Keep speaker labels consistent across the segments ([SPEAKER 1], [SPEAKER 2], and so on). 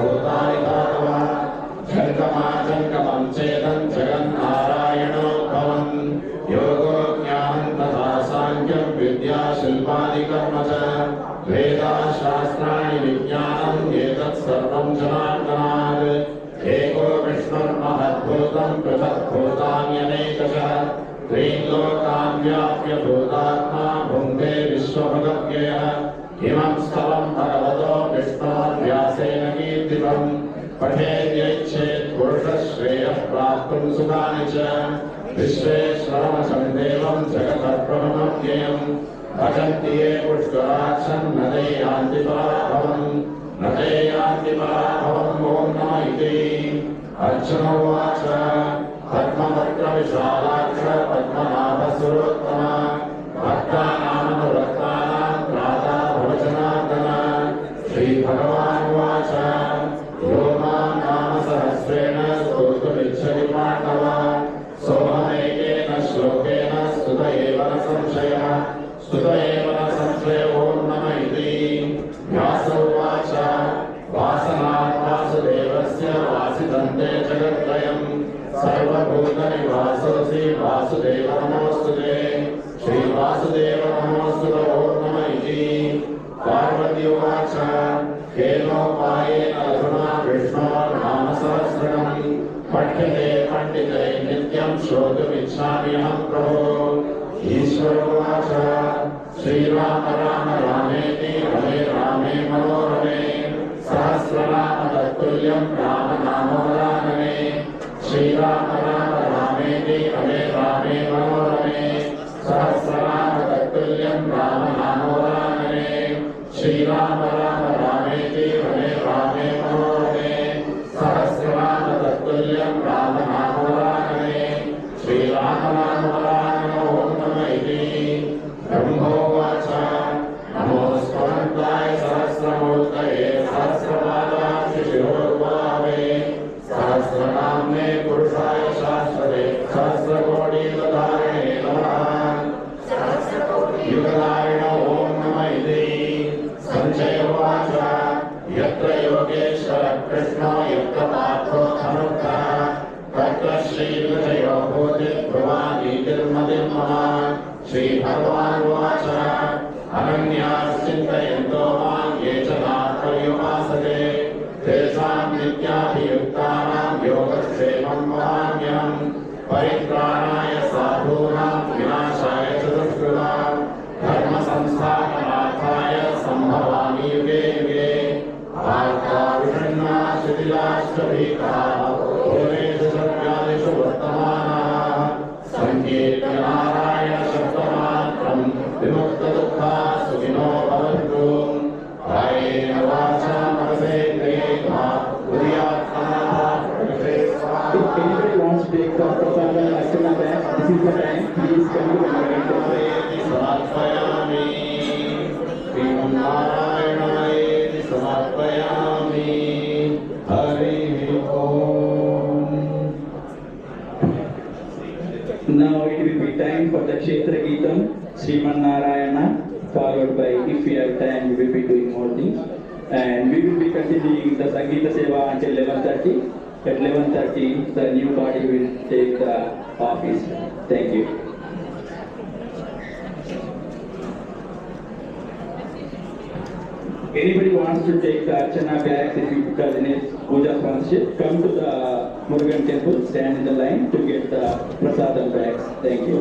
[SPEAKER 1] भूतानि भागवः जङ्गमाजङ्गमं चेदं जगन्नारायणो भवन् योगो ज्ञानं तथा साङ्ख्यं विद्या शिल्पादिकर्म च वेदाशास्त्राणि विज्ञानम् एतत् सर्वं जनार्दनात् एको विष्णुर्महद्भूतं पृथक्भूतान्यनेकशः त्रीन् लोकान् व्याप्य भूतात्मा भुङ्क्ते विश्वभगव्ययः इमं स्थलं भगवतो विष्णोर्व्यासेन कीर्तितम् पठेद्यैच्छेत् पुरुषः श्रेयः प्राप्तुं सुखानि च विश्वेश्वरमचं देवं जगतः भजन्ति ये पुष्कराक्षं न ते यान्ति पराभवम् न ते यान्ति पराभवम् ॐ नमः इति अर्जुन उवाच पद्मपत्रविशालाक्ष पद्मनाभसुरोत्तम भक्तानामनुरक्तानां त्राता भवजनार्दन श्रीभगवानुवाच यो मां नामसहस्रेण स्तोतुमिच्छति पाण्डव सोऽहमेकेन श्लोकेन स्तुत एव न संशयः स्तुत एव न संशयो नमः इति व्यास उवाच वासनात् वासुदेवस्य वासितन्ते जगत्त्रयम् सर्वभूतनिवासोऽसि वासुदेव नमोऽस्तुते श्रीवासुदेव नमोऽस्तुते नमः इति पार्वती उवाच केनोपायेन अधुना विष्णोर्नामसहस्रनामं पठ्यते पण्डिते नित्यं श्रोतुमिच्छामि अहं प्रभो ईश्वर उवाच श्रीराम राम रामेति रमे रामे मनोरमे सहस्रनाम तत्तुल्यं राम नामवरानने श्रीराम राम रामेति रमे रामे मनोरमे सहस्रनाम तत्तुल्यं राम नामवरानने श्रीराम राम रामेति रमे रामे मनोरमे सहस्रनाम तत्तुल्यं राम नामवरानने श्रीराम नाम वरानने ॐ नमः इति ब्रह्मोवाच नमोऽस्त्वन्ताय सहस्रमूर्तये सहस्रपादाय शिरोर्भावे सहस्रनाम्ने पुरुषाय शाश्वते सहस्रकोटियुगधारिणे नमः युगधारिण ॐ नमः इति सञ्जय उवाच यत्र योगेश्वरः कृष्णो यत्र पार्थो धनुर्धरः तत्र श्रीविजयो भूतिर्भुवानीतिर्मतिं मम श्रीभगवानुवाच अनन्याश्चिन्तयन्तो मां ये च नात्पर्युपासते तेषां नित्याभियुक्तानां योगक्षेमं वहाम्यहम् परित्राणाय साधूनां विनाशाय च दुष्कृतां धर्मसंस्थापनार्थाय सम्भवामि युगे युगे वार्ताविषण्णा शिथिलाश्चभीताः भुवनेषु सत्यादिषु वर्तमानाः सङ्कीर्त्य नारायणशब्दमात्रं विमुक्तदुःखाः सुखिनो भवन्तु कायेन वाचा मनसेन्द्रियैर्वा बुद्ध्यात्मना प्रकृते स्वाहा.
[SPEAKER 2] If anybody wants to take the prasadam Archana back, this is the time. Please come to the
[SPEAKER 1] समर्पयामि श्रीमन्नारायणाय समर्पयामि हरिः ओम.
[SPEAKER 2] Now it will be time for the Kshetra Geetam, Sriman Narayana, followed by, if we have time, we will be doing more things. And we will be continuing the Sangeeta Seva until 11:30. At 11:30, the new body will take the office. Thank you. Anybody wants to take the Archana bags, if you coordinate Puja sponsorship, come to the Murugan temple, stand in the line to get the Prasadam bags. Thank you.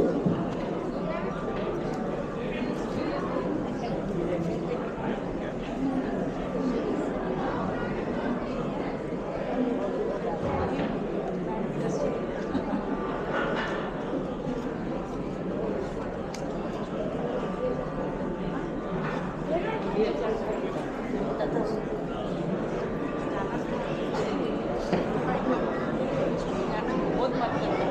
[SPEAKER 3] बहुत मत